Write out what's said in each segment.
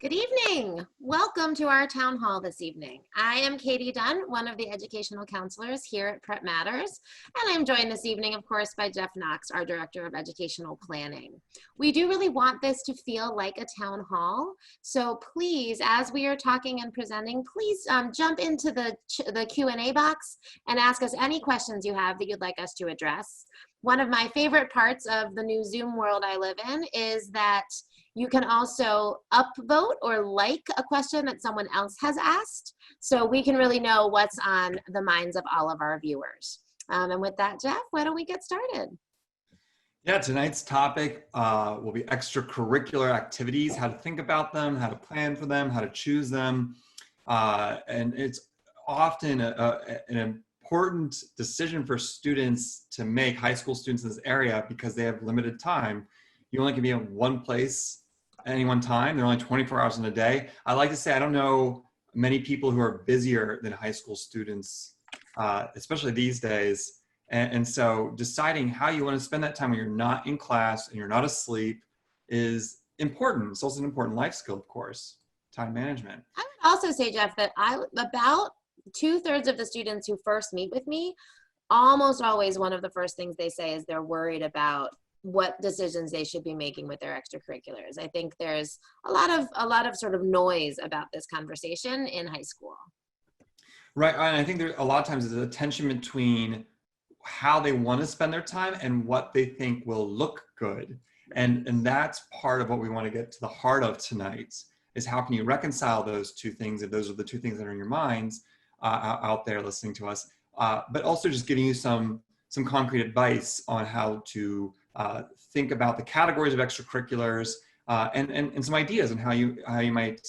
Good evening. Welcome to our town hall this evening. I am Katy Dunn, one of the educational counselors here at PrepMatters, and I'm joined this evening, of course, by Jeff Knox, our Director of Educational Planning. We do really want this to feel like a town hall, so please, as we are talking and presenting, please jump into the Q&A box and ask us any questions you have that you'd like us to address. One of my favorite parts of the new Zoom world I live in is that you can also upvote or like a question that someone else has asked, so we can really know what's on the minds of all of our viewers. And with that, Jeff, why don't we get started? Yeah, tonight's topic will be extracurricular activities, how to think about them, how to plan for them, how to choose them. And it's often an important decision for students to make, high school students in this area, because they have limited time. You only can be in one place at any one time. There are only 24 hours in a day. I like to say I don't know many people who are busier than high school students, especially these days. And so deciding how you want to spend that time when you're not in class and you're not asleep is important. It's also an important life skill, of course, time management. I would also say, Jeff, that about 2/3 of the students who first meet with me, almost always one of the first things they say is they're worried about what decisions they should be making with their extracurriculars. I think there's a lot of sort of noise about this conversation in high school. Right, and I think there a lot of times there's a tension between how they want to spend their time and what they think will look good. And that's part of what we want to get to the heart of tonight, is how can you reconcile those two things, if those are the two things that are in your minds out there listening to us, but also just giving you some concrete advice on how to think about the categories of extracurriculars and some ideas on how you might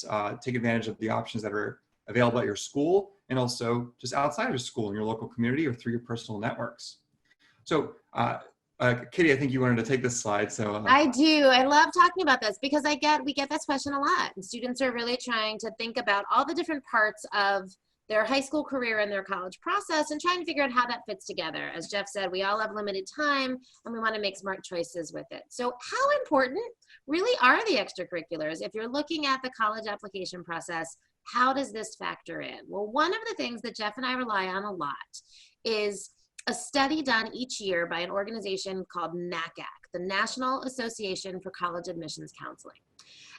take advantage of the options that are available at your school and also just outside of your school in your local community or through your personal networks. So Katy, I think you wanted to take this slide. So I do. I love talking about this because we get this question a lot. And students are really trying to think about all the different parts of their high school career and their college process and trying to figure out how that fits together. As Jeff said, we all have limited time and we want to make smart choices with it. So how important really are the extracurriculars? If you're looking at the college application process, how does this factor in? Well, one of the things that Jeff and I rely on a lot is a study done each year by an organization called NACAC, the National Association for College Admissions Counseling.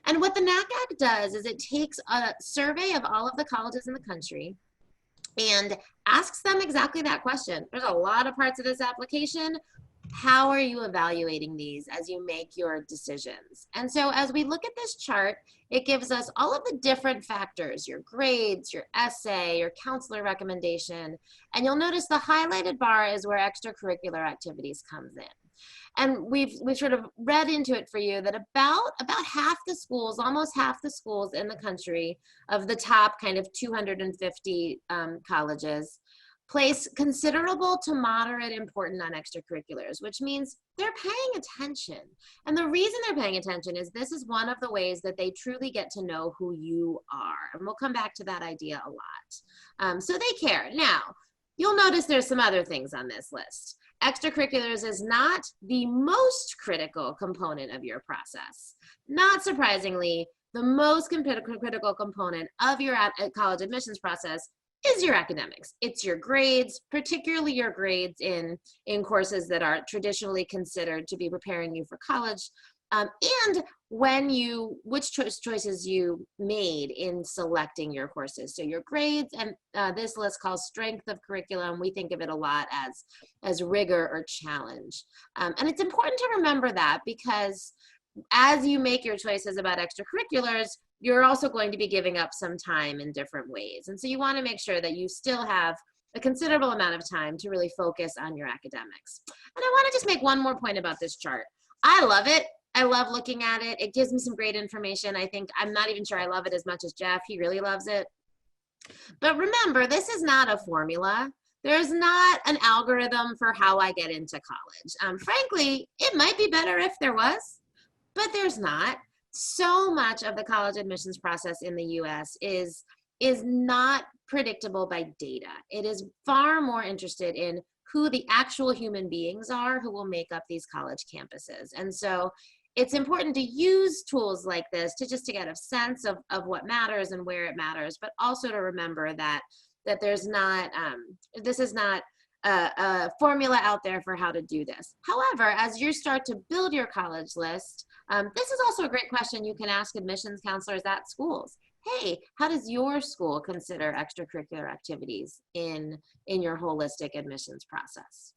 And what the NACAC does is it takes a survey of all of the colleges in the country and asks them exactly that question. There's a lot of parts of this application. How are you evaluating these as you make your decisions? And so as we look at this chart, it gives us all of the different factors, your grades, your essay, your counselor recommendation, and you'll notice the highlighted bar is where extracurricular activities comes in. And we've sort of read into it for you that about half the schools, almost half the schools in the country of the top kind of 250 colleges place considerable to moderate importance on extracurriculars, which means they're paying attention. And the reason they're paying attention is this is one of the ways that they truly get to know who you are. And we'll come back to that idea a lot. So they care. Now, you'll notice there's some other things on this list. Extracurriculars is not the most critical component of your process. Not surprisingly, the most critical component of your college admissions process is your academics. It's your grades, particularly your grades in courses that are traditionally considered to be preparing you for college, and which choices you made in selecting your courses. So your grades, and this list calls strength of curriculum. We think of it a lot as rigor or challenge. And it's important to remember that because as you make your choices about extracurriculars, you're also going to be giving up some time in different ways. And so you want to make sure that you still have a considerable amount of time to really focus on your academics. And I want to just make one more point about this chart. I love it. I love looking at it. It gives me some great information. I'm not even sure I love it as much as Jeff. He really loves it. But remember, this is not a formula. There's not an algorithm for how I get into college. Frankly, it might be better if there was, but there's not. So much of the college admissions process in the US is not predictable by data. It is far more interested in who the actual human beings are who will make up these college campuses. And so it's important to use tools like this to get a sense of what matters and where it matters, but also to remember that there's not, this is not a formula out there for how to do this. However, as you start to build your college list, this is also a great question you can ask admissions counselors at schools. Hey, how does your school consider extracurricular activities in your holistic admissions process?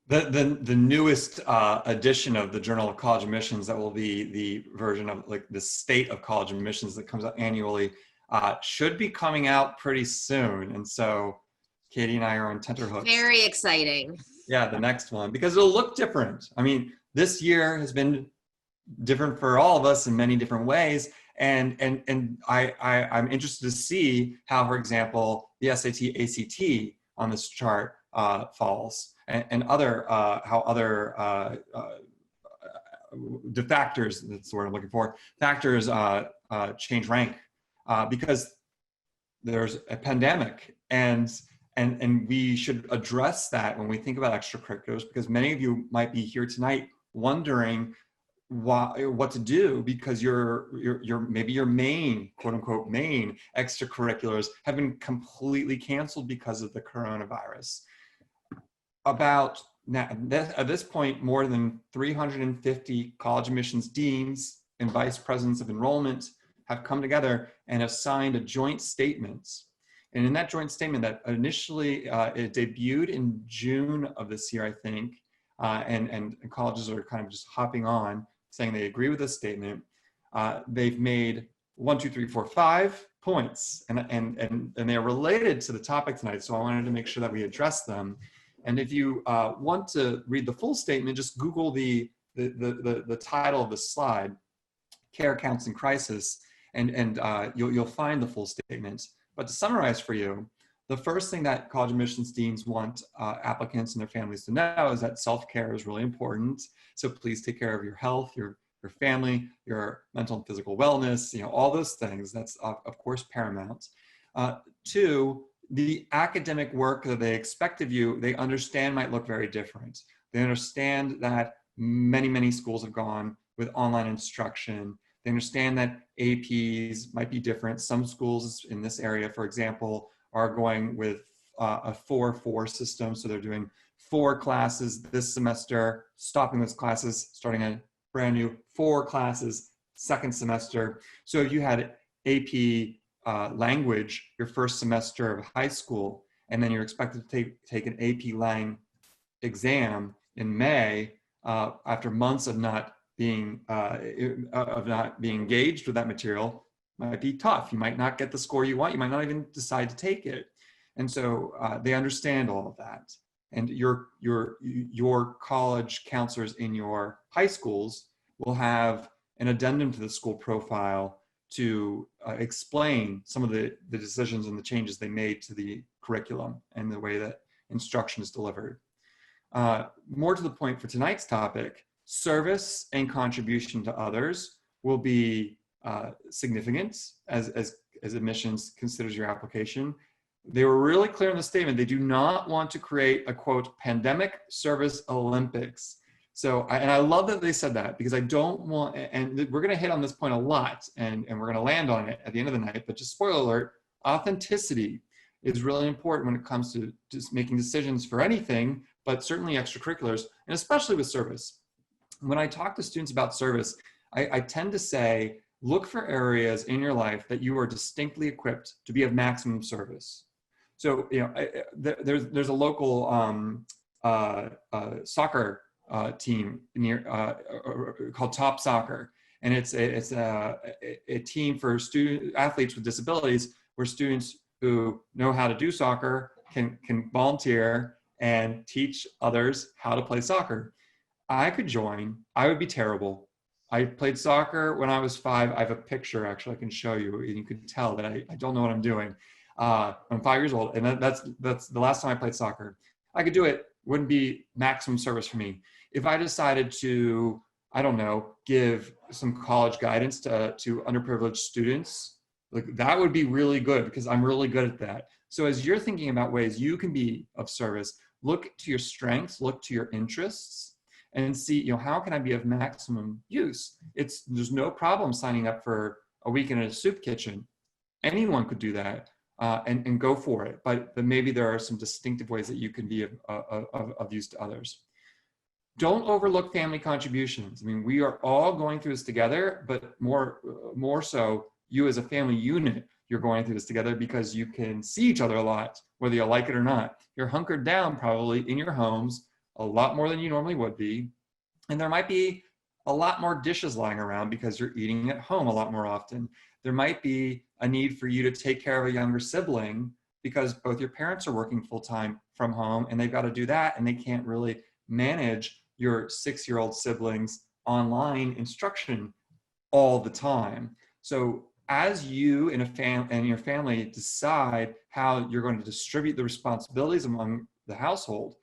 The newest edition of the Journal of College Admissions, that will be the version of like the state of college admissions that comes out annually, should be coming out pretty soon. And so Katie and I are on tenterhooks. Very exciting. Yeah, the next one, because it'll look different. I mean, this year has been different for all of us in many different ways. And I'm interested to see how, for example, the SAT, ACT on this chart falls, and other how other factors, that's the word I'm looking for, factors change rank because there's a pandemic, and we should address that when we think about extracurriculars, because many of you might be here tonight wondering what to do because maybe your main, quote unquote, main extracurriculars have been completely canceled because of the coronavirus. At this point, more than 350 college admissions deans and vice presidents of enrollment have come together and have signed a joint statement. And in that joint statement that initially it debuted in June of this year, I think, and colleges are kind of just hopping on, saying they agree with this statement. They've made 5 points, and they are related to the topic tonight. So I wanted to make sure that we address them. And if you want to read the full statement, just Google the title of the slide, "Care Counts in Crisis," and you'll find the full statement. But to summarize for you, the first thing that college admissions deans want applicants and their families to know is that self-care is really important. So please take care of your health, your family, your mental and physical wellness, all those things. That's of course paramount. 2, the academic work that they expect of you, they understand might look very different. They understand that many schools have gone with online instruction. They understand that APs might be different. Some schools in this area, for example, are going with a 4-4 system. So they're doing 4 classes this semester, stopping those classes, starting a brand new 4 classes second semester. So if you had AP language your first semester of high school, and then you're expected to take an AP Lang exam in May after months of not being engaged with that material, might be tough. You might not get the score you want. You might not even decide to take it. And so they understand all of that. And your college counselors in your high schools will have an addendum to the school profile to explain some of the decisions and the changes they made to the curriculum and the way that instruction is delivered. More to the point for tonight's topic, service and contribution to others will be significant as admissions considers your application. They were really clear in the statement. They do not want to create a, quote, pandemic service Olympics. So, and I love that they said that, because I don't want, and we're going to hit on this point a lot, and we're going to land on it at the end of the night, but just spoiler alert, authenticity is really important when it comes to just making decisions for anything, but certainly extracurriculars, and especially with service. When I talk to students about service, I tend to say, look for areas in your life that you are distinctly equipped to be of maximum service. So, there's a local soccer team near called Top Soccer, and it's a team for athletes with disabilities, where students who know how to do soccer can volunteer and teach others how to play soccer. I could join. I would be terrible. I played soccer when I was 5. I have a picture, actually, I can show you, and you can tell that I don't know what I'm doing. I'm 5 years old, and that's the last time I played soccer. I could do it. Wouldn't be maximum service for me. If I decided to, I don't know, give some college guidance to underprivileged students, like, that would be really good, because I'm really good at that. So as you're thinking about ways you can be of service, look to your strengths, look to your interests, and see, you know, how can I be of maximum use? There's no problem signing up for a weekend in a soup kitchen. Anyone could do that, and go for it. But maybe there are some distinctive ways that you can be of use to others. Don't overlook family contributions. I mean, we are all going through this together, but more so, you as a family unit, you're going through this together because you can see each other a lot, whether you like it or not. You're hunkered down probably in your homes a lot more than you normally would be. And there might be a lot more dishes lying around because you're eating at home a lot more often. There might be a need for you to take care of a younger sibling because both your parents are working full-time from home and they've got to do that, and they can't really manage your 6-year-old siblings online instruction all the time. So as you and your family decide how you're going to distribute the responsibilities among the household,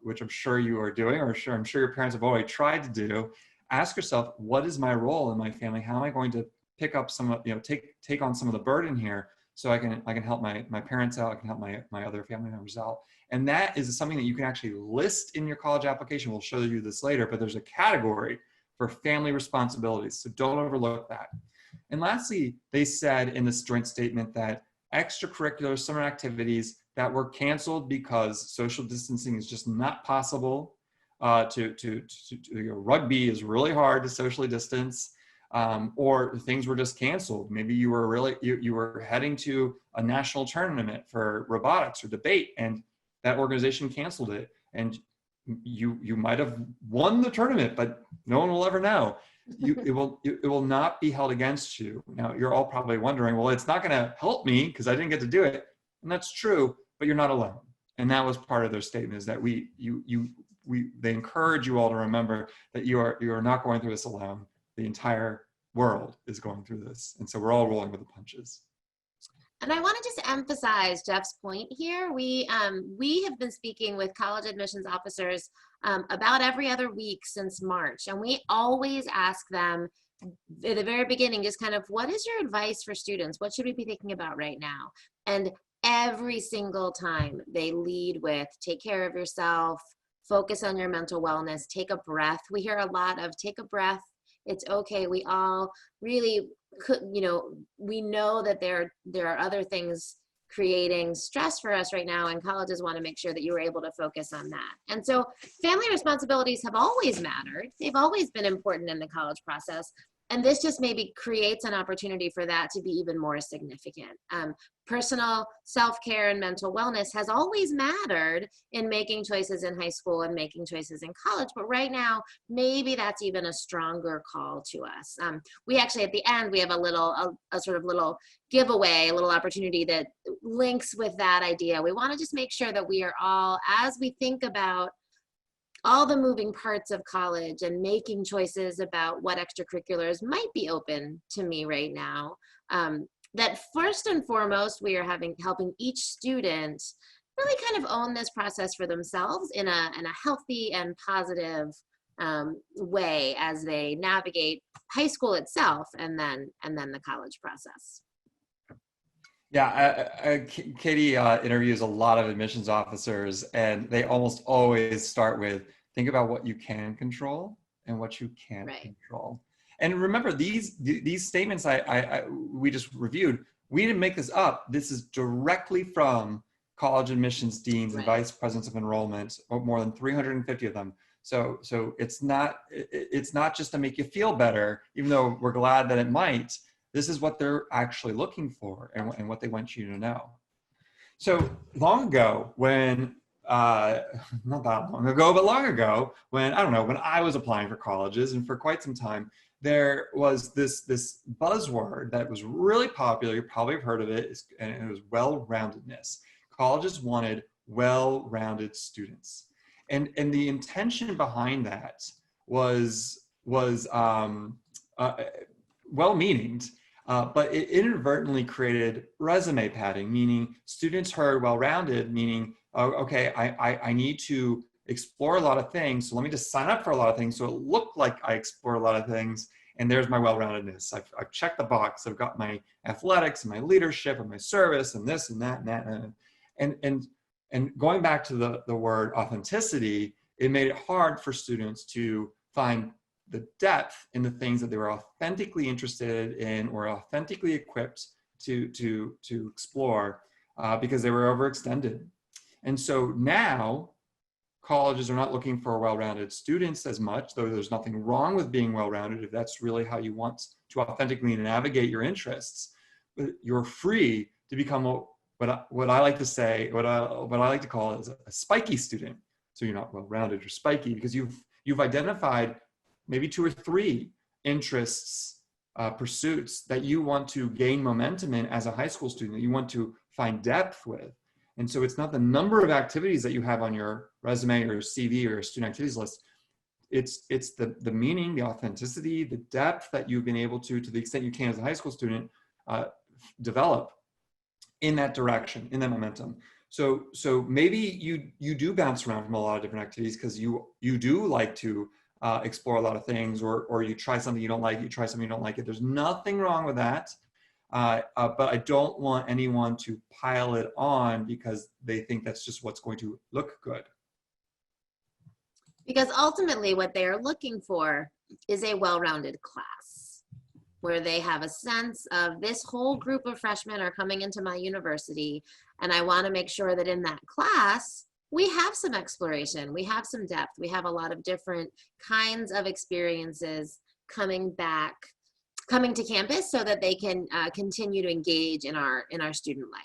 which I'm sure you are doing, or I'm sure your parents have already tried to do, ask yourself, what is my role in my family? How am I going to pick up some of, take on some of the burden here, so I can help my parents out, I can help my other family members out. And that is something that you can actually list in your college application. We'll show you this later, but there's a category for family responsibilities, so don't overlook that. And lastly, they said in this joint statement that extracurricular summer activities that were canceled because social distancing is just not possible. Rugby is really hard to socially distance, or things were just canceled. Maybe you were heading to a national tournament for robotics or debate, and that organization canceled it, and you might have won the tournament, but no one will ever know. It will not be held against you. Now, you're all probably wondering, well, it's not going to help me because I didn't get to do it. And that's true, but you're not alone. And that was part of their statement, is that they encourage you all to remember that you are not going through this alone. The entire world is going through this. And so we're all rolling with the punches. And I want to just emphasize Jeff's point here. We have been speaking with college admissions officers about every other week since March. And we always ask them at the very beginning, just kind of, what is your advice for students? What should we be thinking about right now? And every single time they lead with, take care of yourself, focus on your mental wellness, take a breath. We hear a lot of take a breath. It's okay. We all really could, we know that there are other things creating stress for us right now, and colleges want to make sure that you are able to focus on that. And so family responsibilities have always mattered. They've always been important in the college process. And this just maybe creates an opportunity for that to be even more significant. Personal self-care and mental wellness has always mattered in making choices in high school and making choices in college, but right now, maybe that's even a stronger call to us. We actually, at the end, we have a sort of little giveaway, a little opportunity that links with that idea. We want to just make sure that we are all, as we think about all the moving parts of college and making choices about what extracurriculars might be open to me right now, that first and foremost, we are helping each student really kind of own this process for themselves in a healthy and positive way as they navigate high school itself and then the college process. Yeah, Katy interviews a lot of admissions officers, and they almost always start with, think about what you can control and what you can't control. And remember, these statements we just reviewed, we didn't make this up. This is directly from college admissions deans and vice presidents of enrollment, more than 350 of them. So it's not just to make you feel better, even though we're glad that it might. This is what they're actually looking for and what they want you to know. So long ago, when, not that long ago, but long ago, when I was applying for colleges, and for quite some time, there was this buzzword that was really popular. You probably have heard of it, and it was well-roundedness. Colleges wanted well-rounded students. And the intention behind that was well-meaning, but it inadvertently created resume padding, meaning students heard well-rounded, meaning, oh, okay, I need to explore a lot of things, so let me just sign up for a lot of things so it looked like I explore a lot of things, and there's my well-roundedness. I've checked the box. I've got my athletics and my leadership and my service and this and that and that. And going back to the word authenticity, it made it hard for students to find the depth in the things that they were authentically interested in or authentically equipped to explore because they were overextended. And so now colleges are not looking for well-rounded students as much, though there's nothing wrong with being well-rounded if that's really how you want to authentically navigate your interests. But you're free to become what I like to say, what I like to call is a spiky student. So you're not well-rounded, you're spiky because you've identified maybe 2 or 3 interests, pursuits that you want to gain momentum in as a high school student, that you want to find depth with. And so it's not the number of activities that you have on your resume or your CV or your student activities list. It's the meaning, the authenticity, the depth that you've been able to the extent you can as a high school student, develop in that direction, in that momentum. So maybe you do bounce around from a lot of different activities because you do like to explore a lot of things, or you try something you don't like, you try something you don't like it. There's nothing wrong with that. But I don't want anyone to pile it on because they think that's just what's going to look good. Because ultimately what they are looking for is a well-rounded class where they have a sense of this whole group of freshmen are coming into my university, and I want to make sure that in that class we have some exploration, we have some depth, we have a lot of different kinds of experiences coming to campus so that they can continue to engage in our student life.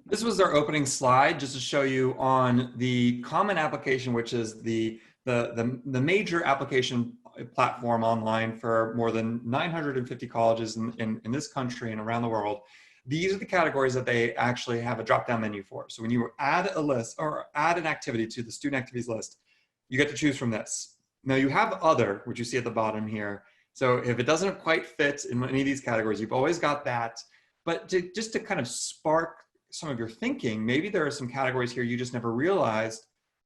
This was our opening slide just to show you on the common application, which is the major application platform online for more than 950 colleges in this country and around the world. These are the categories that they actually have a drop-down menu for. So when you add a list or add an activity to the student activities list, you get to choose from this. Now you have other, which you see at the bottom here. So if it doesn't quite fit in any of these categories, you've always got that. But just to kind of spark some of your thinking, maybe there are some categories here you just never realized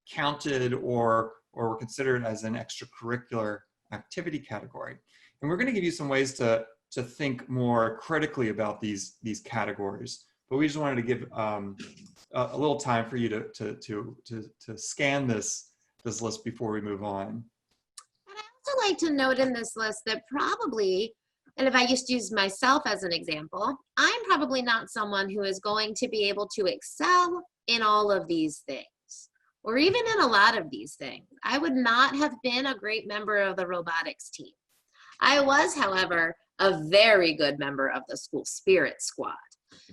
counted or were considered as an extracurricular activity category. And we're going to give you some ways to think more critically about these categories. But we just wanted to give a little time for you to scan this list before we move on. I also like to note in this list that probably, and if I just use myself as an example, I'm probably not someone who is going to be able to excel in all of these things, or even in a lot of these things. I would not have been a great member of the robotics team. I was, however, a very good member of the school spirit squad.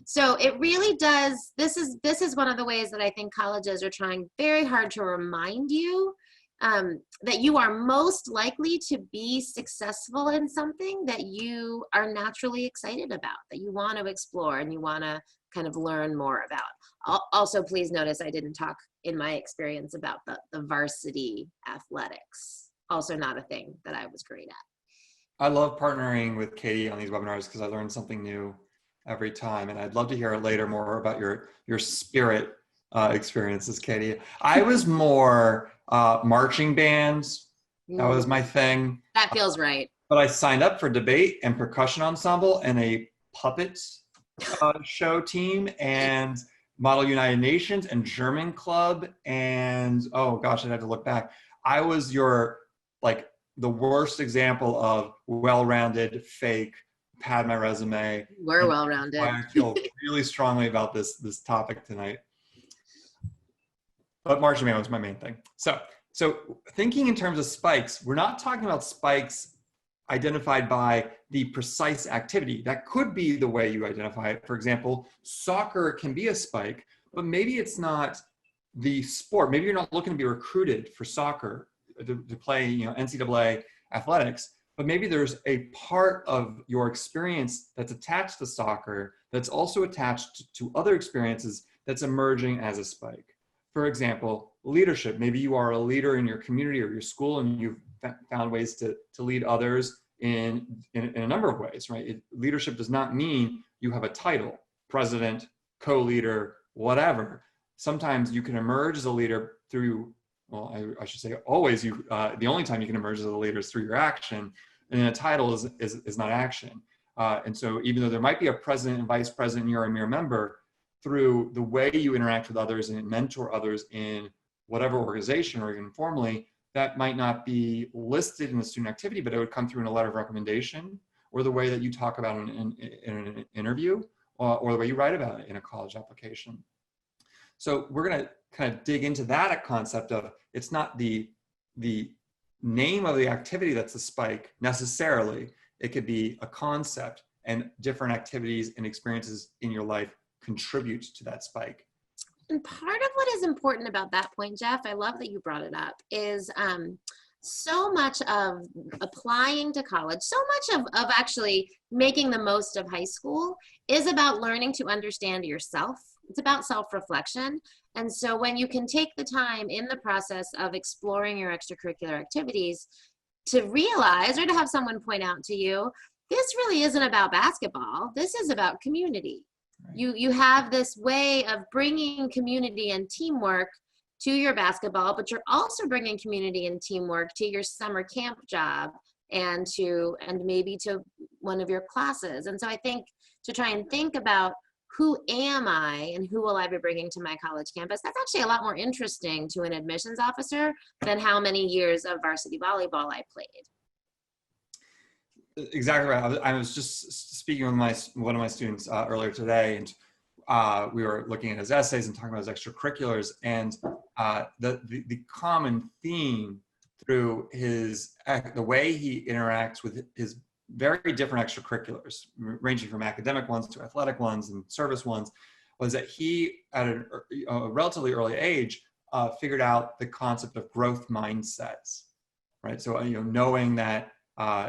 So it really does, this is one of the ways that I think colleges are trying very hard to remind you that you are most likely to be successful in something that you are naturally excited about, that you want to explore and you want to kind of learn more about. Also, please notice I didn't talk in my experience about the varsity athletics. Also not a thing that I was great at. I love partnering with Katy on these webinars because I learn something new every time. And I'd love to hear later more about your spirit experiences, Katy. I was more marching bands. That was my thing. That feels right. But I signed up for debate and percussion ensemble and a puppet show team and Model United Nations and German club. And oh gosh, I'd have to look back. I was the worst example of well-rounded, fake, pad my resume. We're well-rounded. I feel really strongly about this topic tonight. But marching band was my main thing. So thinking in terms of spikes, we're not talking about spikes identified by the precise activity. That could be the way you identify it. For example, soccer can be a spike, but maybe it's not the sport. Maybe you're not looking to be recruited for soccer to play, NCAA athletics, but maybe there's a part of your experience that's attached to soccer that's also attached to other experiences that's emerging as a spike. For example, leadership. Maybe you are a leader in your community or your school and you've found ways to lead others in a number of ways, right? Leadership does not mean you have a title, president, co-leader, whatever. Sometimes you can emerge as a leader through, well, I should say always, the only time you can emerge as a leader is through your action, and a title is not action. And so even though there might be a president and vice president, and you're a mere member, through the way you interact with others and mentor others in whatever organization or even formally, that might not be listed in the student activity, but it would come through in a letter of recommendation, or the way that you talk about it in an interview, or the way you write about it in a college application. So we're going to kind of dig into that concept of, it's not the name of the activity that's the spike necessarily. It could be a concept, and different activities and experiences in your life contribute to that spike. And part of what is important about that point, Jeff, I love that you brought it up, is so much of applying to college, so much of actually making the most of high school is about learning to understand yourself. It's about self-reflection. And so when you can take the time in the process of exploring your extracurricular activities to realize, or to have someone point out to you, this really isn't about basketball. This is about community. Right. You have this way of bringing community and teamwork to your basketball, but you're also bringing community and teamwork to your summer camp job and maybe to one of your classes. And so I think to try and think about, who am I and who will I be bringing to my college campus? That's actually a lot more interesting to an admissions officer than how many years of varsity volleyball I played. Exactly right. I was just speaking with one of my students earlier today, and we were looking at his essays and talking about his extracurriculars, and the common theme through the way he interacts with his very different extracurriculars, ranging from academic ones to athletic ones and service ones, was that he, at a relatively early age, figured out the concept of growth mindsets, right? So, knowing that,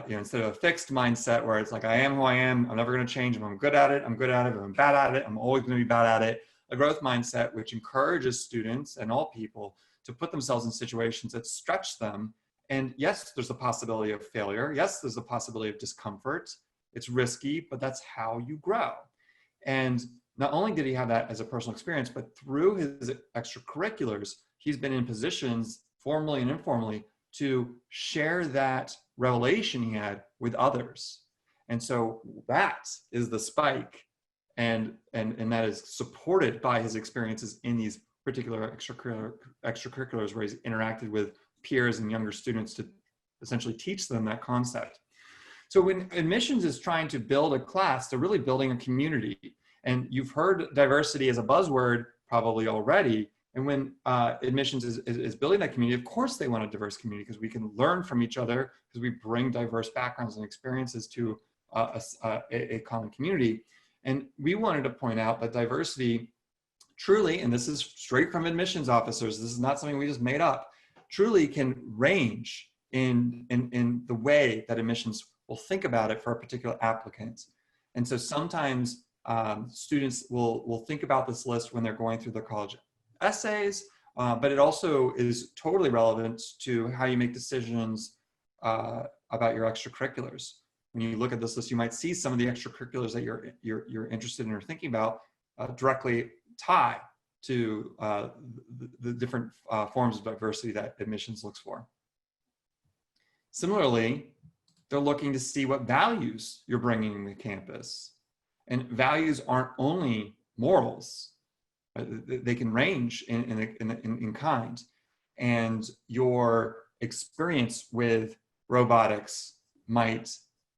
instead of a fixed mindset where it's like, I am who I am, I'm never going to change. If I'm good at it, I'm good at it. If I'm bad at it, I'm always going to be bad at it. A growth mindset, which encourages students and all people to put themselves in situations that stretch them. And yes, there's a possibility of failure. Yes, there's a possibility of discomfort. It's risky, but that's how you grow. And not only did he have that as a personal experience, but through his extracurriculars, he's been in positions, formally and informally, to share that revelation he had with others. And so that is the spike, and that is supported by his experiences in these particular extracurriculars where he's interacted with peers and younger students to essentially teach them that concept. So when admissions is trying to build a class, they're really building a community. And you've heard diversity as a buzzword probably already. And when admissions is building that community, of course they want a diverse community, because we can learn from each other, because we bring diverse backgrounds and experiences to a common community. And we wanted to point out that diversity truly, and this is straight from admissions officers, this is not something we just made up, truly can range in the way that admissions will think about it for a particular applicant. And so sometimes students will think about this list when they're going through the college essays, but it also is totally relevant to how you make decisions about your extracurriculars. When you look at this list, you might see some of the extracurriculars that you're interested in or thinking about directly tie to the different forms of diversity that admissions looks for. Similarly, they're looking to see what values you're bringing to campus. And values aren't only morals. They can range in kind. And your experience with robotics might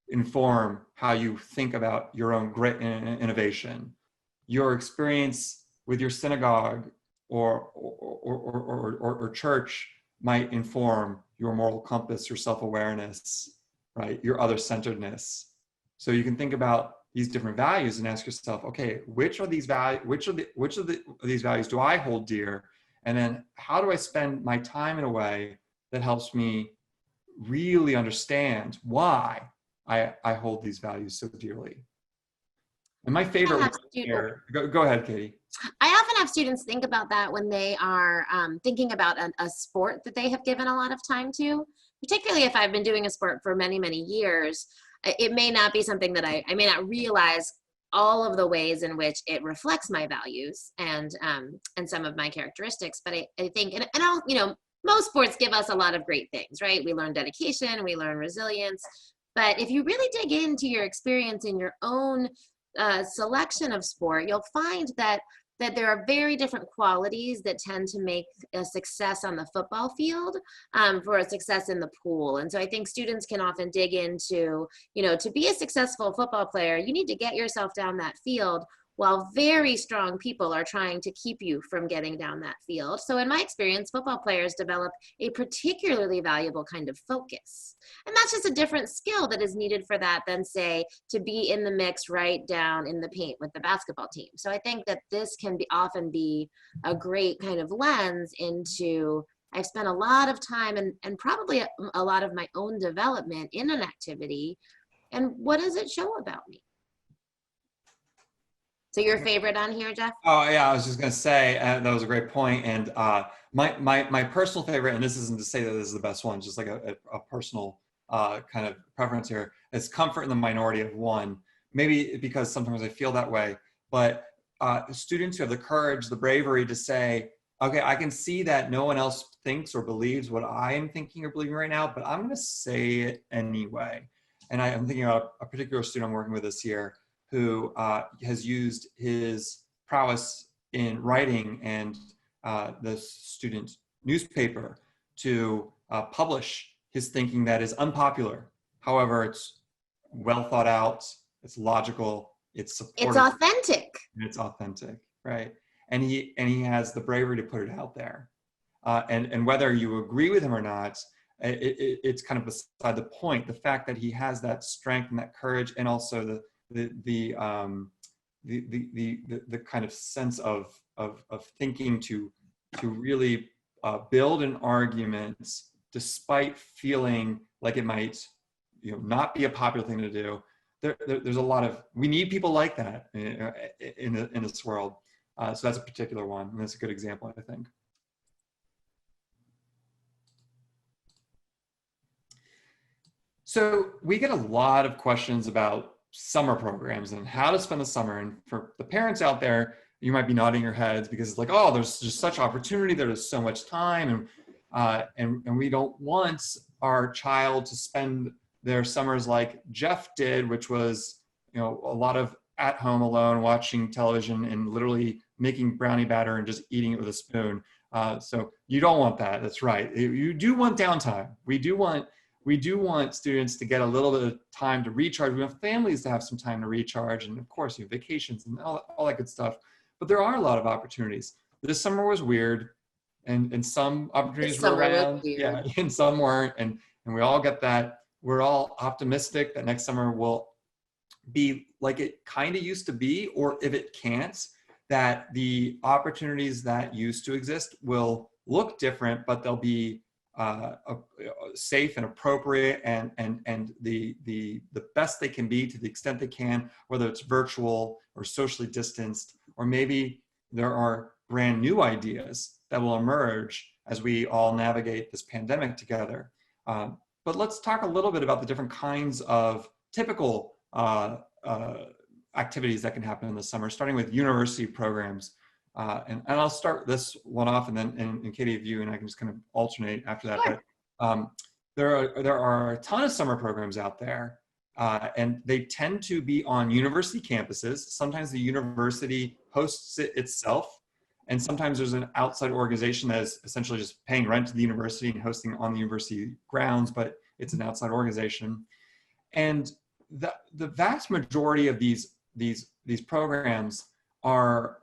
inform how you think about your own grit and innovation. Your experience with your synagogue or church might inform your moral compass, your self-awareness, right? Your other-centeredness. So you can think about these different values and ask yourself, okay, which of these values do I hold dear? And then how do I spend my time in a way that helps me really understand why I hold these values so dearly? And my favorite one here, go ahead, Katie. I often have students think about that when they are thinking about a sport that they have given a lot of time to, particularly if I've been doing a sport for many, many years. It may not be something that I may not realize all of the ways in which it reflects my values and some of my characteristics. But I think, and I'll, most sports give us a lot of great things, right? We learn dedication, we learn resilience. But if you really dig into your experience in your own selection of sport, you'll find that that there are very different qualities that tend to make a success on the football field for a success in the pool. And so I think students can often dig into, you know, to be a successful football player, you need to get yourself down that field, while very strong people are trying to keep you from getting down that field. So in my experience, football players develop a particularly valuable kind of focus. And that's just a different skill that is needed for that than, say, to be in the mix right down in the paint with the basketball team. So I think that this can often be a great kind of lens into, I've spent a lot of time and probably a lot of my own development in an activity, and what does it show about me? So your favorite on here, Jeff? Oh yeah, I was just gonna say that was a great point. And my personal favorite, and this isn't to say that this is the best one, just like a personal kind of preference here, is comfort in the minority of one. Maybe because sometimes I feel that way, but students who have the courage, the bravery to say, okay, I can see that no one else thinks or believes what I am thinking or believing right now, but I'm gonna say it anyway. And I'm thinking about a particular student I'm working with this year who has used his prowess in writing and the student newspaper to publish his thinking that is unpopular. However, it's well thought out, it's logical, it's supportive. It's authentic. It's authentic, right? And he has the bravery to put it out there. And whether you agree with him or not, it's kind of beside the point. The fact that he has that strength and that courage, and also the kind of sense of thinking to really build an argument despite feeling like it might, you know, not be a popular thing to do. There's a lot of, we need people like that in this world. So that's a particular one, and that's a good example, I think. So we get a lot of questions about summer programs and how to spend the summer. And for the parents out there, you might be nodding your heads because it's like, oh, there's just such opportunity, there's so much time, and we don't want our child to spend their summers like Jeff did, which was, you know, a lot of at home alone watching television and literally making brownie batter and just eating it with a spoon. So you don't want that. That's right. You do want downtime. We do want students to get a little bit of time to recharge. We want families to have some time to recharge, and of course, you have vacations and all that good stuff. But there are a lot of opportunities. This summer was weird, and some opportunities were around, yeah, and some weren't, and we all get that. We're all optimistic that next summer will be like it kind of used to be, or if it can't, that the opportunities that used to exist will look different, but they'll be safe and appropriate, and the best they can be to the extent they can, whether it's virtual or socially distanced, or maybe there are brand new ideas that will emerge as we all navigate this pandemic together. But let's talk a little bit about the different kinds of typical activities that can happen in the summer, starting with university programs. And I'll start this one off, and then and Katy, if you and I can just kind of alternate after that. Sure. But there are a ton of summer programs out there, and they tend to be on university campuses. Sometimes the university hosts it itself, and sometimes there's an outside organization that is essentially just paying rent to the university and hosting on the university grounds, but it's an outside organization. And the vast majority of these programs are,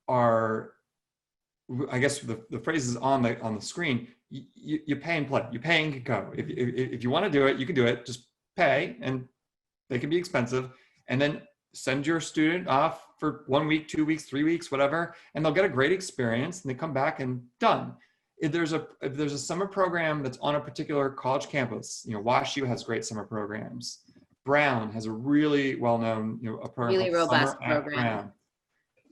I guess the phrase is on the screen. You pay and play. You pay and go. If you want to do it, you can do it. Just pay, and they can be expensive. And then send your student off for 1 week, 2 weeks, 3 weeks, whatever, and they'll get a great experience. And they come back and done. If there's a summer program that's on a particular college campus, you know, WashU has great summer programs. Brown has a really well-known, you know, a program, really robust program. Brown.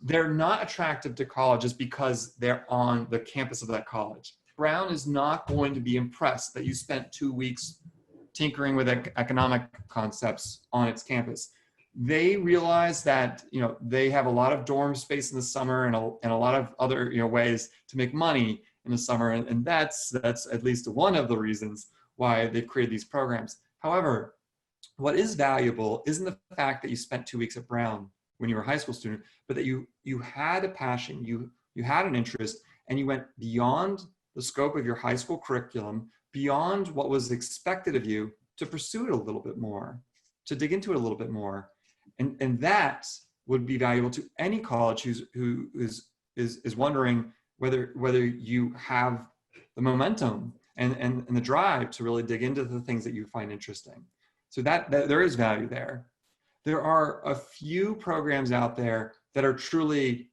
They're not attractive to colleges because they're on the campus of that college. Brown is not going to be impressed that you spent 2 weeks tinkering with economic concepts on its campus. They realize that, you know, they have a lot of dorm space in the summer and a lot of other, you know, ways to make money in the summer, and that's at least one of the reasons why they've created these programs. However, what is valuable isn't the fact that you spent 2 weeks at Brown. when you were a high school student, but that you had a passion, you had an interest, and you went beyond the scope of your high school curriculum, beyond what was expected of you, to pursue it a little bit more, to dig into it a little bit more. And that would be valuable to any college who is wondering whether you have the momentum and the drive to really dig into the things that you find interesting. So that there is value there. There are a few programs out there that are truly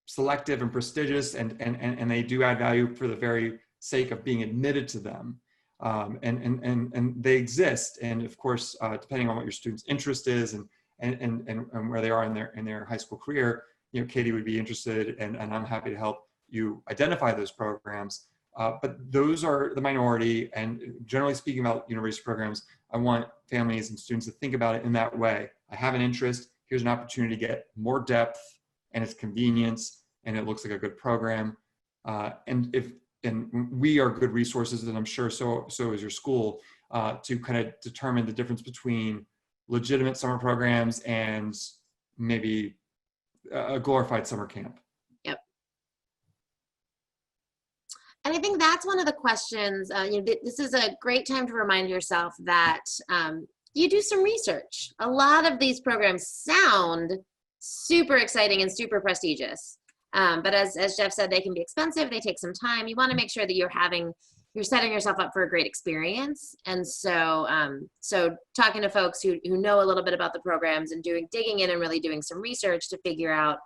selective and prestigious, and they do add value for the very sake of being admitted to them. And they exist. And of course, depending on what your student's interest is and where they are in their high school career, you know, Katy would be interested, and I'm happy to help you identify those programs. But those are the minority, and generally speaking about university programs, I want families and students to think about it in that way. I have an interest, here's an opportunity to get more depth, and it's convenience, and it looks like a good program. And we are good resources, and I'm sure so is your school, to kind of determine the difference between legitimate summer programs and maybe a glorified summer camp. Yep. And I think that's one of the questions, this is a great time to remind yourself that you do some research. A lot of these programs sound super exciting and super prestigious. But as Jeff said, they can be expensive, they take some time. You want to make sure that you're setting yourself up for a great experience. And so so talking to folks who know a little bit about the programs and digging in and really doing some research to figure out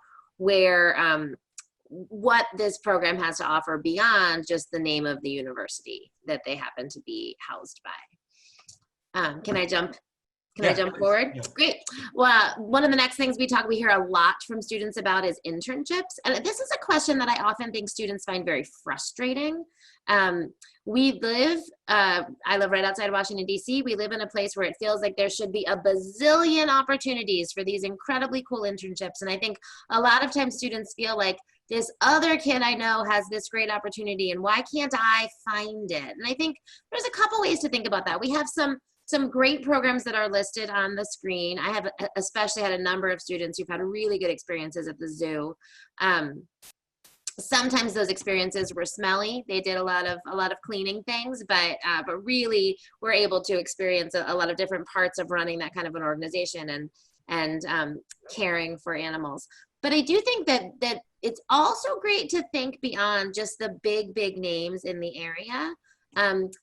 what this program has to offer beyond just the name of the university that they happen to be housed by. Can I jump forward? Yeah. Great. Well, one of the next things we hear a lot from students about is internships. And this is a question that I often think students find very frustrating. I live right outside Washington, D.C. We live in a place where it feels like there should be a bazillion opportunities for these incredibly cool internships. And I think a lot of times students feel like this other kid I know has this great opportunity, and why can't I find it? And I think there's a couple ways to think about that. We have some great programs that are listed on the screen. I have especially had a number of students who've had really good experiences at the zoo. Sometimes those experiences were smelly. They did a lot of cleaning things, but really were able to experience a lot of different parts of running that kind of an organization and caring for animals. But I do think that it's also great to think beyond just the big names in the area.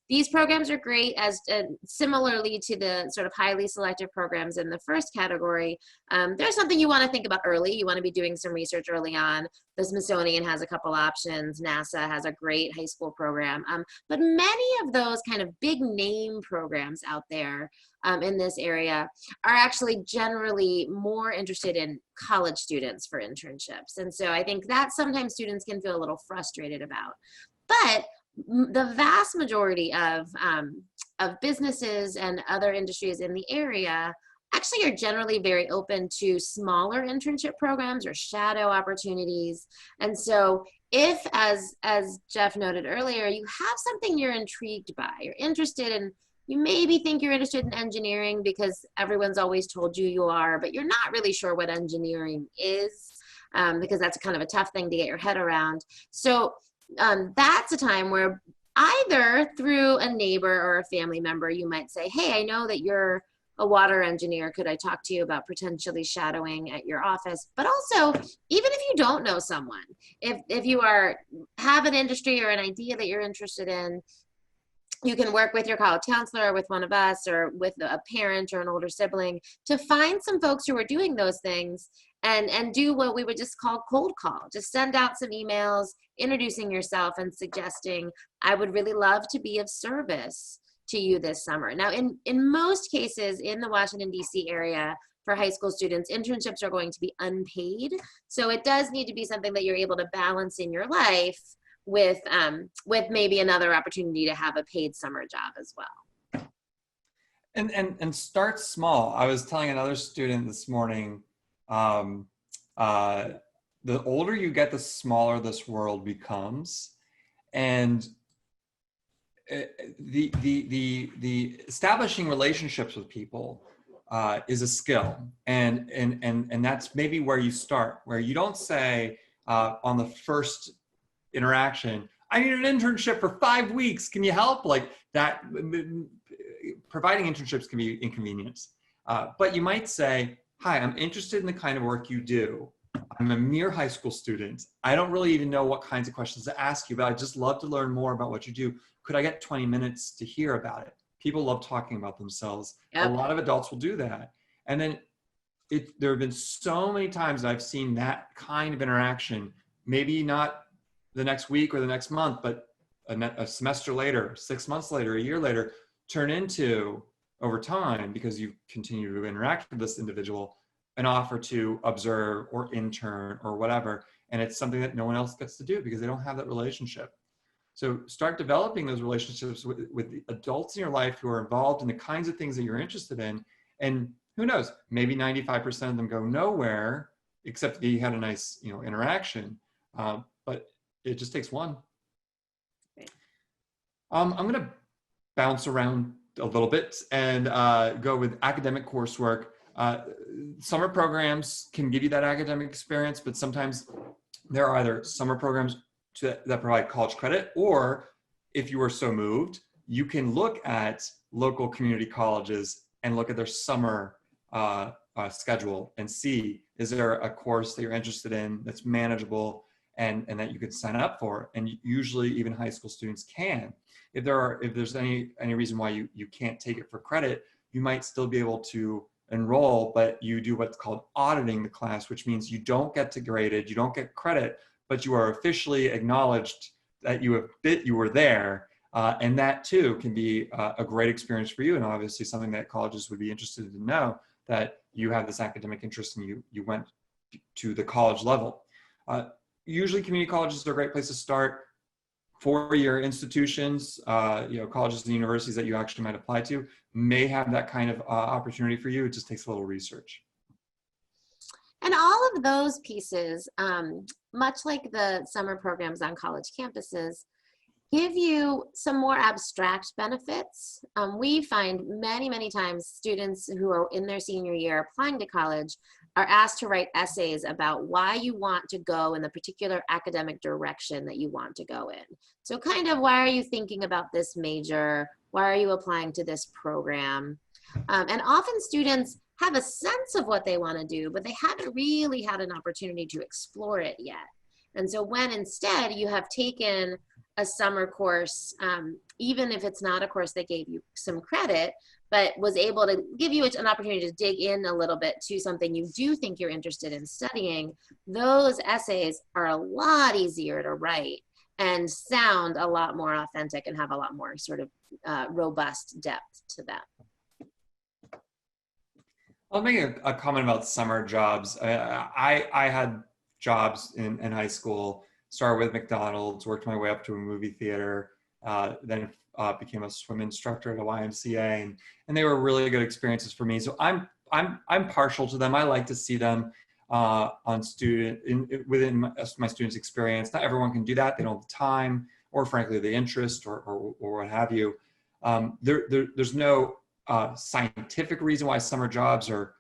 These programs are great as similarly to the sort of highly selective programs in the first category. There's something you want to think about early. You want to be doing some research early on. The Smithsonian has a couple options. NASA has a great high school program. But many of those kind of big name programs out there in this area are actually generally more interested in college students for internships. And so I think that sometimes students can feel a little frustrated about. But the vast majority of businesses and other industries in the area actually are generally very open to smaller internship programs or shadow opportunities. And so if, as Jeff noted earlier, you have something you're intrigued by, you're interested in, you maybe think you're interested in engineering because everyone's always told you are, but you're not really sure what engineering is, because that's kind of a tough thing to get your head around. So that's a time where either through a neighbor or a family member, you might say, hey, I know that you're a water engineer. Could I talk to you about potentially shadowing at your office? But also, even if you don't know someone, if you have an industry or an idea that you're interested in, you can work with your college counselor or with one of us or with a parent or an older sibling to find some folks who are doing those things and do what we would just call cold call. Just send out some emails introducing yourself and suggesting, I would really love to be of service to you this summer. Now, in most cases in the Washington, D.C. area for high school students, internships are going to be unpaid. So it does need to be something that you're able to balance in your life with maybe another opportunity to have a paid summer job as well. And start small. I was telling another student this morning, the older you get, the smaller this world becomes, and the establishing relationships with people is a skill. And that's maybe where you start, where you don't say on the first interaction, I need an internship for 5 weeks. Can you help? Like that, providing internships can be inconvenience. But you might say, hi, I'm interested in the kind of work you do. I'm a mere high school student. I don't really even know what kinds of questions to ask you, but I'd just love to learn more about what you do. Could I get 20 minutes to hear about it? People love talking about themselves. Yep. A lot of adults will do that. And then there have been so many times I've seen that kind of interaction, maybe not the next week or the next month, but a semester later, 6 months later, a year later, turn into, over time, because you continue to interact with this individual, an offer to observe or intern or whatever. And it's something that no one else gets to do because they don't have that relationship. So start developing those relationships with the adults in your life who are involved in the kinds of things that you're interested in. And who knows, maybe 95% of them go nowhere, except that you had a nice, interaction. But it just takes one. I'm going to bounce around a little bit and go with academic coursework. Summer programs can give you that academic experience, but sometimes there are either summer programs that provide college credit, or if you are so moved, you can look at local community colleges and look at their summer schedule and see, is there a course that you're interested in that's manageable and that you could sign up for? And usually even high school students can. If there's any reason why you can't take it for credit, you might still be able to enroll, but you do what's called auditing the class, which means you don't get to graded, you don't get credit, but you are officially acknowledged that you were there. And that too can be a great experience for you, and obviously something that colleges would be interested to know, that you have this academic interest and you went to the college level. Usually community colleges are a great place to start. Four-year institutions, colleges and universities that you actually might apply to may have that kind of opportunity for you. It just takes a little research. And all of those pieces, much like the summer programs on college campuses, give you some more abstract benefits. We find many times students who are in their senior year applying to college are asked to write essays about why you want to go in the particular academic direction that you want to go in. So kind of, why are you thinking about this major? Why are you applying to this program? And often students have a sense of what they want to do, but they haven't really had an opportunity to explore it yet. And so when instead you have taken a summer course, even if it's not a course that gave you some credit, but was able to give you an opportunity to dig in a little bit to something you do think you're interested in studying, those essays are a lot easier to write and sound a lot more authentic and have a lot more sort of robust depth to them. I'll make a comment about summer jobs. I had jobs in high school, started with McDonald's, worked my way up to a movie theater, then became a swim instructor at a YMCA, and they were really good experiences for me. So I'm partial to them. I like to see them within my students' experience. Not everyone can do that. They don't have the time, or frankly, the interest, or what have you. There's no scientific reason why summer jobs are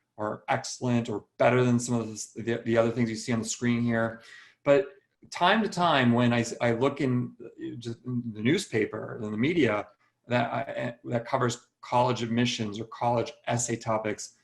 excellent or better than some of the other things you see on the screen here. But time to time, when I look in just the newspaper and the media that covers college admissions or college essay topics,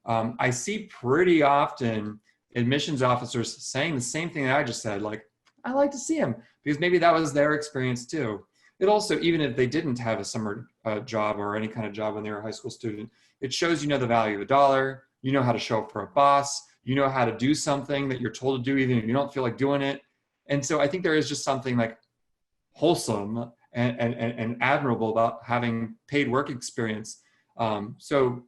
I see pretty often admissions officers saying the same thing that I just said, like, I like to see them, because maybe that was their experience too. It also, even if they didn't have a summer job or any kind of job when they were a high school student, it shows you know the value of a dollar, you know how to show up for a boss, you know how to do something that you're told to do even if you don't feel like doing it. And so I think there is just something like wholesome and admirable about having paid work experience. So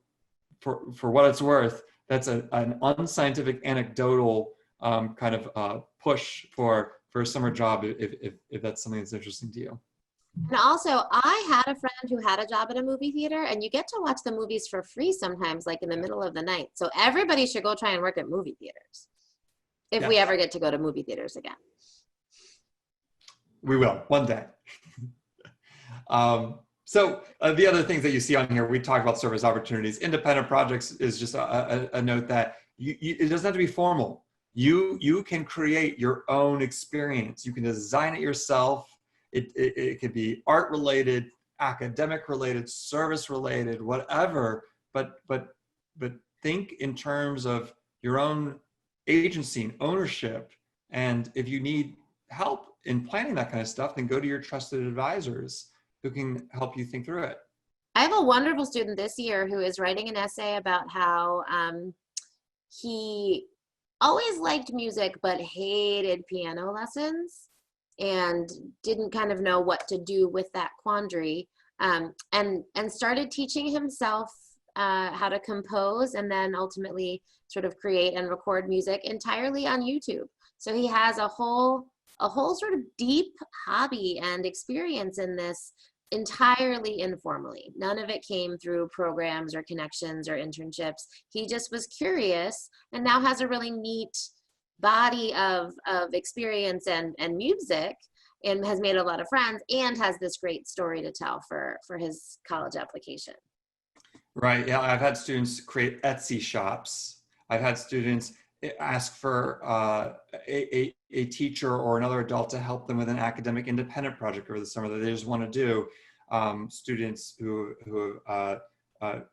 for what it's worth, that's an unscientific, anecdotal kind of push for a summer job if that's something that's interesting to you. And also, I had a friend who had a job at a movie theater, and you get to watch the movies for free sometimes, like in the middle of the night. So everybody should go try and work at movie theaters if we ever get to go to movie theaters again. We will, one day. So the other things that you see on here, we talked about service opportunities. Independent projects is just a note that it doesn't have to be formal. You can create your own experience. You can design it yourself. It could be art related, academic related, service related, whatever. But think in terms of your own agency and ownership. And if you need help in planning that kind of stuff, then go to your trusted advisors who can help you think through it. I have a wonderful student this year who is writing an essay about how he always liked music but hated piano lessons and didn't kind of know what to do with that quandary, and started teaching himself how to compose and then ultimately sort of create and record music entirely on YouTube. So he has a whole sort of deep hobby and experience in this entirely informally. None of it came through programs or connections or internships. He just was curious and now has a really neat body of experience and music, and has made a lot of friends and has this great story to tell for his college application. Right. Yeah. I've had students create Etsy shops. I've had students ask for a teacher or another adult to help them with an academic independent project over the summer that they just want to do. Students who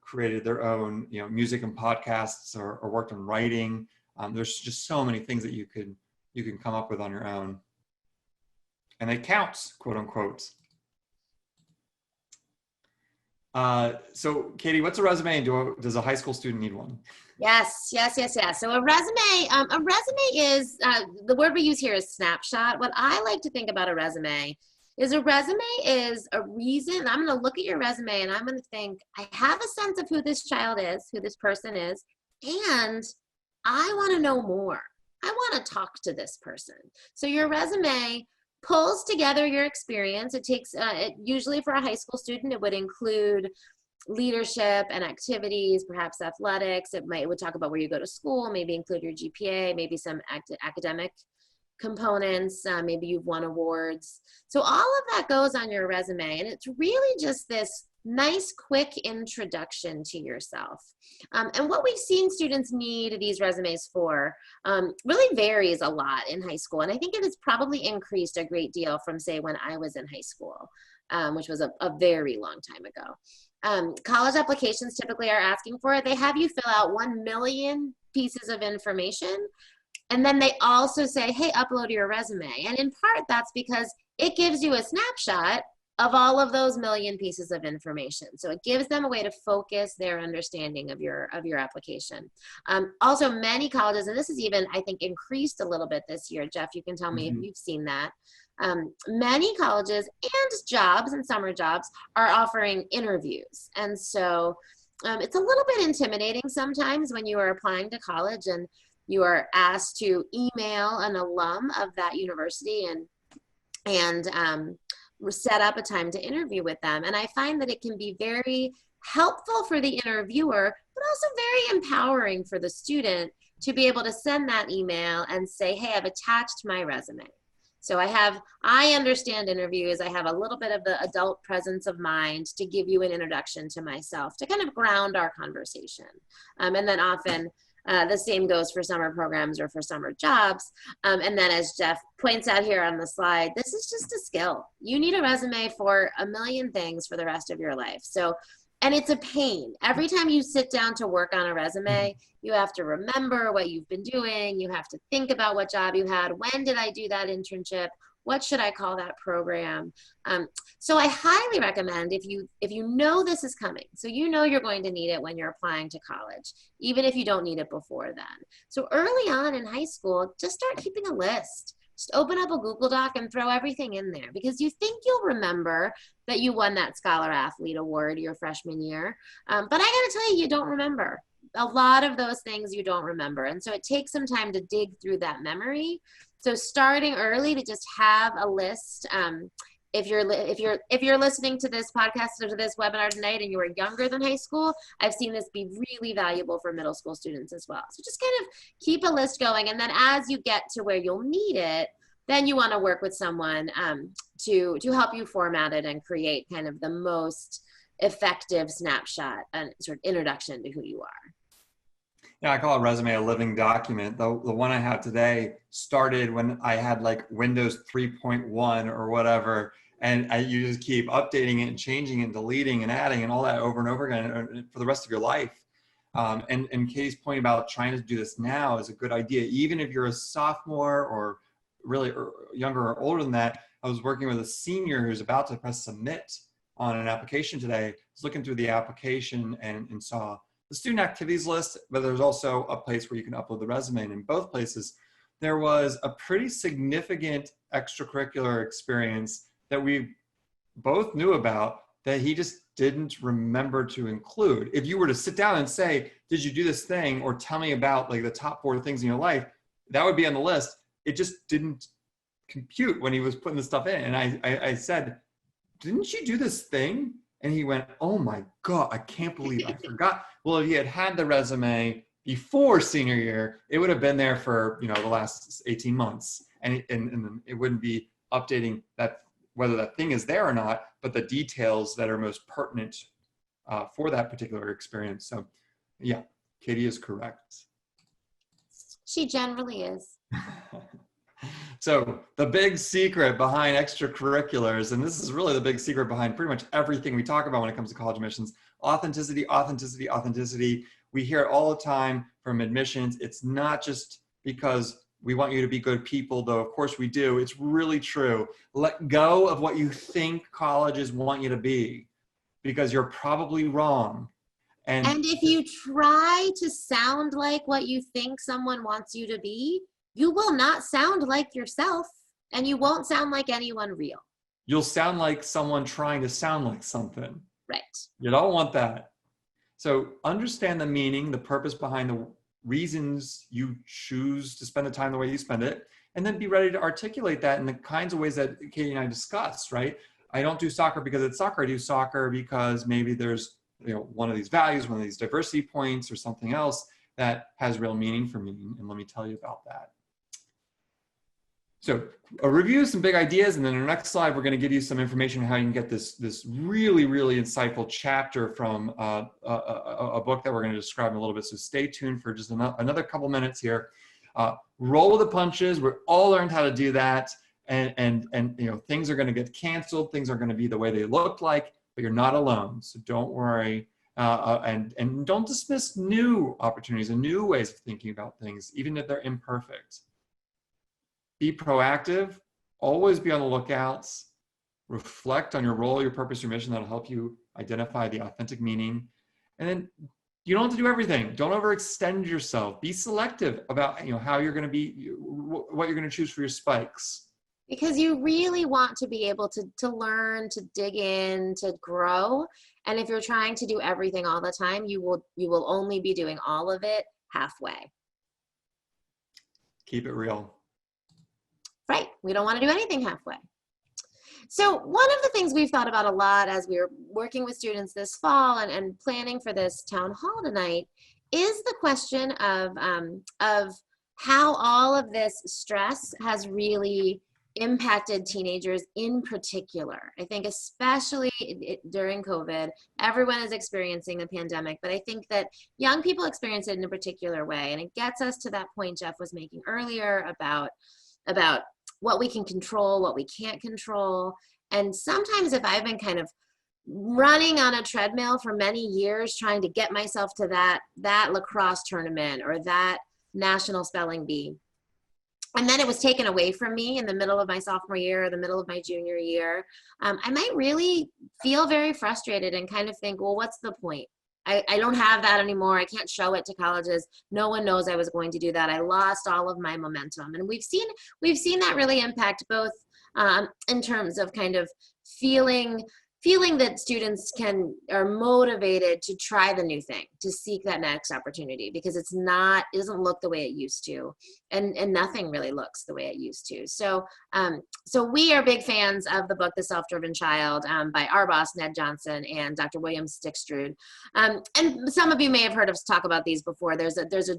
created their own, music and podcasts, or worked on writing. There's just so many things that you can come up with on your own, and it counts, quote unquote. So Katy, what's a resume, and does a high school student need one? Yes. So a resume is, the word we use here is snapshot. What I like to think about a resume is a reason. I'm going to look at your resume and I'm going to think, I have a sense of who this child is, who this person is, and I want to know more. I want to talk to this person. So your resume pulls together your experience. It takes, usually for a high school student, it would include leadership and activities, perhaps athletics. It would talk about where you go to school, maybe include your GPA, maybe some academic components, maybe you've won awards. So all of that goes on your resume, and it's really just this nice, quick introduction to yourself. And what we've seen students need these resumes for really varies a lot in high school. And I think it has probably increased a great deal from, say, when I was in high school, which was a very long time ago. College applications typically are asking for it. They have you fill out 1 million pieces of information. And then they also say, hey, upload your resume. And in part, that's because it gives you a snapshot of all of those million pieces of information. So it gives them a way to focus their understanding of your application. Also, many colleges, and this is even, I think, increased a little bit this year. Jeff, you can tell me if you've seen that. Many colleges and jobs and summer jobs are offering interviews. And so it's a little bit intimidating sometimes when you are applying to college and you are asked to email an alum of that university and set up a time to interview with them. And I find that it can be very helpful for the interviewer, but also very empowering for the student to be able to send that email and say, hey, I've attached my resume. So I understand interviews. I have a little bit of the adult presence of mind to give you an introduction to myself, to kind of ground our conversation. And then often the same goes for summer programs or for summer jobs. And then as Jeff points out here on the slide, this is just a skill. You need a resume for a million things for the rest of your life. So, and it's a pain. Every time you sit down to work on a resume, you have to remember what you've been doing. You have to think about what job you had. When did I do that internship? What should I call that program? So I highly recommend if you know this is coming, so you know you're going to need it when you're applying to college, even if you don't need it before then. So early on in high school, just start keeping a list. Just open up a Google Doc and throw everything in there, because you think you'll remember that you won that Scholar Athlete Award your freshman year. But I gotta tell you, you don't remember. A lot of those things you don't remember. And so it takes some time to dig through that memory. So starting early to just have a list. If you're listening to this podcast or to this webinar tonight and you are younger than high school, I've seen this be really valuable for middle school students as well. So just kind of keep a list going, and then as you get to where you'll need it, then you want to work with someone to help you format it and create kind of the most effective snapshot and sort of introduction to who you are. Yeah, I call a resume a living document. The one I have today started when I had like Windows 3.1 or whatever, and you just keep updating it and changing it and deleting and adding and all that over and over again for the rest of your life. And Katy's point about trying to do this now is a good idea. Even if you're a sophomore or really younger or older than that. I was working with a senior who's about to press submit on an application today. I was looking through the application and saw the student activities list, but there's also a place where you can upload the resume. And in both places, there was a pretty significant extracurricular experience that we both knew about that he just didn't remember to include. If you were to sit down and say, did you do this thing? Or tell me about like the top 4 things in your life, that would be on the list. It just didn't compute when he was putting the stuff in. And I said, didn't you do this thing? And he went, oh my God, I can't believe I forgot. Well, if he had had the resume before senior year, it would have been there for, you know, the last 18 months. And it wouldn't be updating that, whether that thing is there or not, but the details that are most pertinent for that particular experience. So yeah, Katy is correct. She generally is. So the big secret behind extracurriculars, and this is really the big secret behind pretty much everything we talk about when it comes to college admissions, authenticity, authenticity, authenticity. We hear it all the time from admissions. It's not just because we want you to be good people, though of course we do. It's really true. Let go of what you think colleges want you to be, because you're probably wrong. And if you try to sound like what you think someone wants you to be, you will not sound like yourself, and you won't sound like anyone real. You'll sound like someone trying to sound like something. Right. You don't want that. So understand the meaning, the purpose behind the reasons you choose to spend the time the way you spend it, and then be ready to articulate that in the kinds of ways that Katy and I discussed, right? I don't do soccer because it's soccer. I do soccer because maybe there's, you know, one of these values, one of these diversity points or something else that has real meaning for me. And let me tell you about that. So a review, some big ideas, and then in the next slide, we're going to give you some information on how you can get this really, really insightful chapter from a book that we're going to describe in a little bit. So stay tuned for just another couple minutes here. Roll with the punches. We're all learned how to do that. And you know, things are going to get canceled. Things are going to be the way they look like, but you're not alone. So don't worry. And don't dismiss new opportunities and new ways of thinking about things, even if they're imperfect. Be proactive, always be on the lookouts, reflect on your role, your purpose, your mission. That'll help you identify the authentic meaning. And then you don't have to do everything. Don't overextend yourself. Be selective about, you know, how you're going to be, what you're going to choose for your spikes. Because you really want to be able to learn, to dig in, to grow. And if you're trying to do everything all the time, you will only be doing all of it halfway. Keep it real. Right. We don't want to do anything halfway. So one of the things we've thought about a lot as we were working with students this fall and planning for this town hall tonight is the question of how all of this stress has really impacted teenagers in particular. I think especially during COVID, everyone is experiencing the pandemic, but I think that young people experience it in a particular way. And it gets us to that point Jeff was making earlier about what we can control, what we can't control. And sometimes if I've been kind of running on a treadmill for many years, trying to get myself to that lacrosse tournament or that national spelling bee, and then it was taken away from me in the middle of my sophomore year or the middle of my junior year, I might really feel very frustrated and kind of think, well, what's the point? I don't have that anymore. I can't show it to colleges. No one knows I was going to do that. I lost all of my momentum. And we've seen that really impact both in terms of kind of feeling feeling that students are motivated to try the new thing, to seek that next opportunity, because it doesn't look the way it used to, and nothing really looks the way it used to. So we are big fans of the book The Self-Driven Child, by our boss Ned Johnson and Dr. William Stickstrud, and some of you may have heard us talk about these before. There's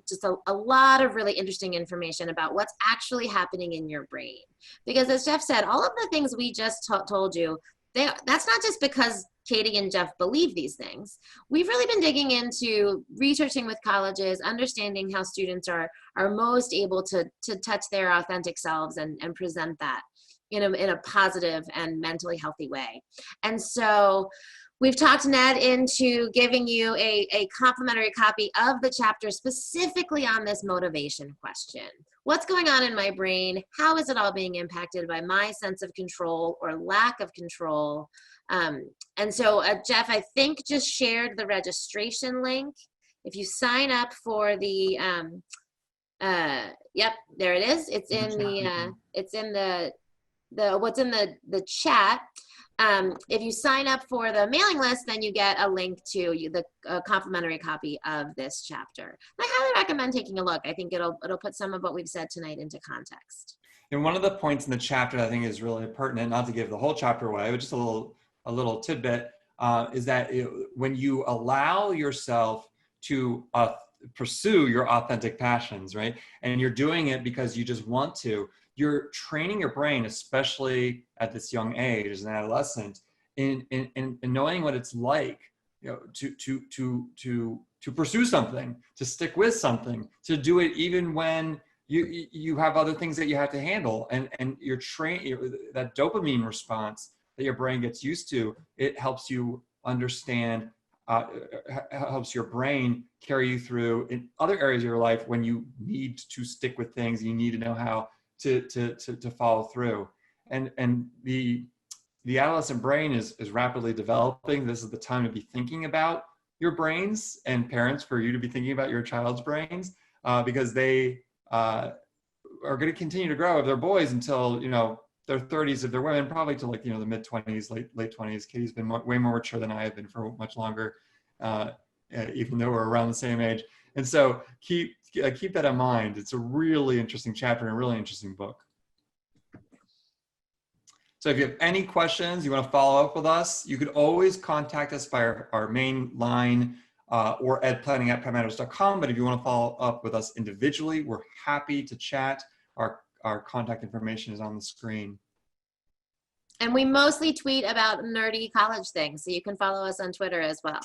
just a lot of really interesting information about what's actually happening in your brain, because as Jeff said, all of the things we just told you, that's not just because Katy and Jeff believe these things. We've really been digging into researching with colleges, understanding how students are most able to touch their authentic selves and present that in a positive and mentally healthy way. And so we've talked Ned into giving you a complimentary copy of the chapter specifically on this motivation question. What's going on in my brain? How is it all being impacted by my sense of control or lack of control? And so Jeff, I think, just shared the registration link. If you sign up for the, yep, there it is. It's in the chat. If you sign up for the mailing list, then you get a link to the complimentary copy of this chapter. I highly recommend taking a look. I think it'll put some of what we've said tonight into context. And one of the points in the chapter that I think is really pertinent, not to give the whole chapter away, but just a little tidbit, is that when you allow yourself to pursue your authentic passions, right, and you're doing it because you just want to, you're training your brain, especially at this young age as an adolescent, in knowing what it's like, to pursue something, to stick with something, to do it even when you have other things that you have to handle, and you're that dopamine response that your brain gets used to. It helps you understand, helps your brain carry you through in other areas of your life when you need to stick with things. You need to know how to follow through, and the adolescent brain is rapidly developing. This is the time to be thinking about your brains, and parents, for you to be thinking about your child's brains, because they are going to continue to grow if they're boys until their 30s. If they're women, probably to the mid 20s, late 20s. Katy's been way more mature than I have been for much longer, even though we're around the same age. And so keep that in mind. It's a really interesting chapter and a really interesting book. So if you have any questions, you want to follow up with us, you could always contact us by our main line, or edplanning@PrepMatters.com. But if you want to follow up with us individually, we're happy to chat. Our contact information is on the screen. And we mostly tweet about nerdy college things, so you can follow us on Twitter as well.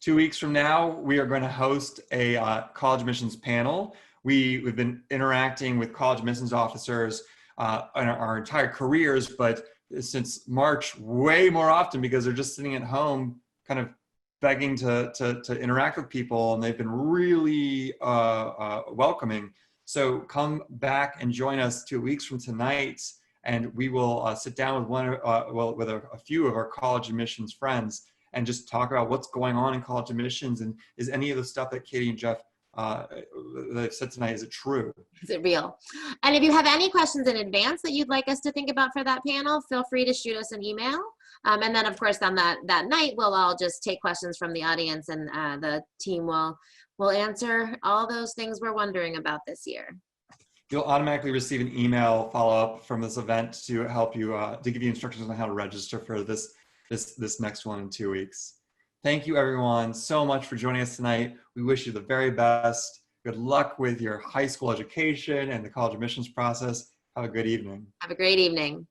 2 weeks from now, we are going to host a college admissions panel. We've been interacting with college admissions officers in our entire careers, but since March, way more often, because they're just sitting at home kind of begging to interact with people, and they've been really welcoming. So come back and join us 2 weeks from tonight, and we will sit down with with a few of our college admissions friends and just talk about what's going on in college admissions, and is any of the stuff that Katy and Jeff that I've said tonight, is it true? Is it real? And if you have any questions in advance that you'd like us to think about for that panel, feel free to shoot us an email. And then of course on that night, we'll all just take questions from the audience, and the team will answer all those things we're wondering about this year. You'll automatically receive an email follow-up from this event to help you, to give you instructions on how to register for this next one in 2 weeks. Thank you everyone so much for joining us tonight. We wish you the very best. Good luck with your high school education and the college admissions process. Have a good evening. Have a great evening.